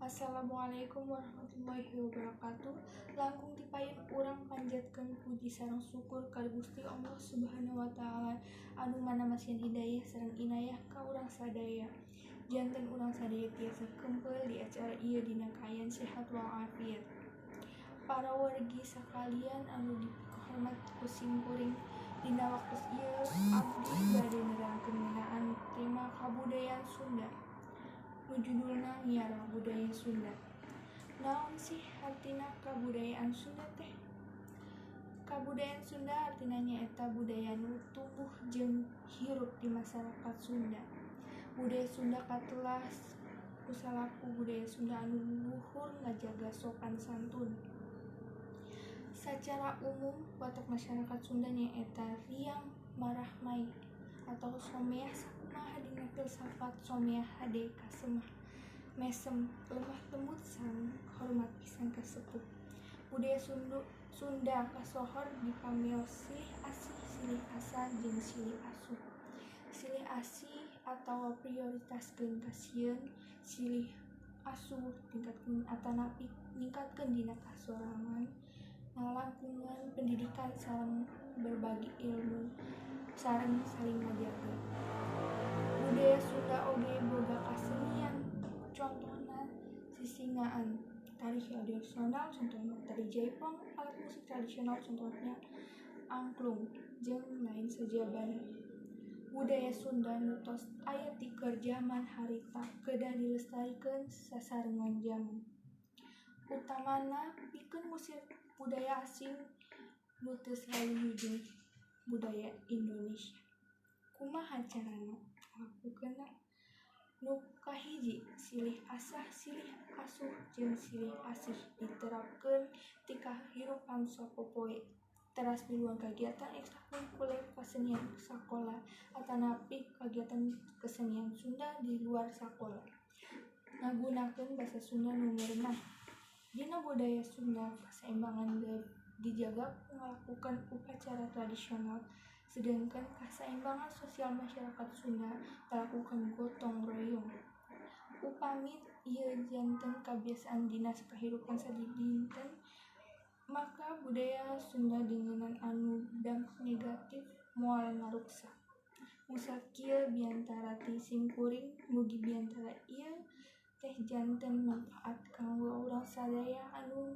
Assalamualaikum warahmatullahi wabarakatuh. Langkung dipayun urang panjatkeun puji sareng syukur ka Gusti Allah Subhanahu wa taala anu manamasieun hidayah sareng inayah ka urang sadaya. Janten urang sadaya tiasa kempel di acara ieu dina kaayaan sehat walafiat. Para wargi sakalian anu dihormat ku simkuring dina waktos ieu abdi bade nerangkeun ngeunaan tema kabudayaan Sunda. Nu judulna nyiarah budaya Sunda. Naon sih artina kabudayaan Sunda teh? Kabudayaan Sunda artina nyaeta budaya nu tumbuh jeung hirup di masyarakat Sunda. Budaya Sunda katelah kusalaku budaya Sunda anu luhur ngajaga sopan santun. Sacara umum watak masyarakat Sunda nyaeta riang marahmai atau someah sakumaha dina filsafat someah hade kasemah mesem lemah lembut sareng hormat pisan ka sepuh. Budaya Sunda kasohor dipamios silih asih, silih asa, jeung silih asuh. Silih asih atawa prioritaskeun kasieun, silih asuh tingkatkeun atanapi ningkatkeun dina kasorangan, ngalangkungan pendidikan sareng berbagi ilmu sareng saling ngajaga. Budaya Sunda oge boga kasenian, contohna sisingaan, tari tradisional contohna tari Jaipong, alat musik tradisional contohnya angklung, jeung lain sajabana. Budaya Sunda nu tos aya ti keur jaman harita kedah dilestarikeun sasarengan jaman. Utamana pikeun ngusir budaya asing nu teu salinyu jeung budaya Indonesia. Kumaha carana ngalakukeunna? Nu kahiji, silih asah, silih asuh, jeung silih asih diterapkeun ti kahirupan sapopoe. Teras miluan kagiatan ekstrakurikuler kasenian sakola atanapi kagiatan kesenian Sunda di luar sakola. Ngagunakeun basa Sunda nu ngeunah. Dina budaya Sunda kasaimbangan dijaga ku ngalakukeun upacara tradisional, sedengkeun kasaimbangan sosial masyarakat Sunda ngalakukeun gotong royong. Upami ieu janten kabiasaan dina kahirupan sadinten, maka budaya Sunda dingeunaan anu dampak negatif moal ngaruksa. Musakieu biantara ti simkuring mugi biantara ieu teh janten manfaat kanggo urang sadaya anu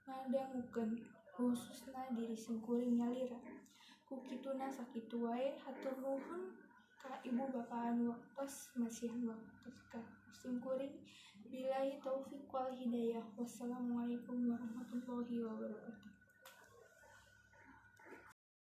ngadangukeun, khususna diri simkuring nyalira. Ku kituna sakitu wae, hatur nuhun ka ibu bapa anu waktos masihan waktos ka simkuring. Billahi taufiq wal hidayah. Wassalamualaikum warahmatullahi wabarakatuh.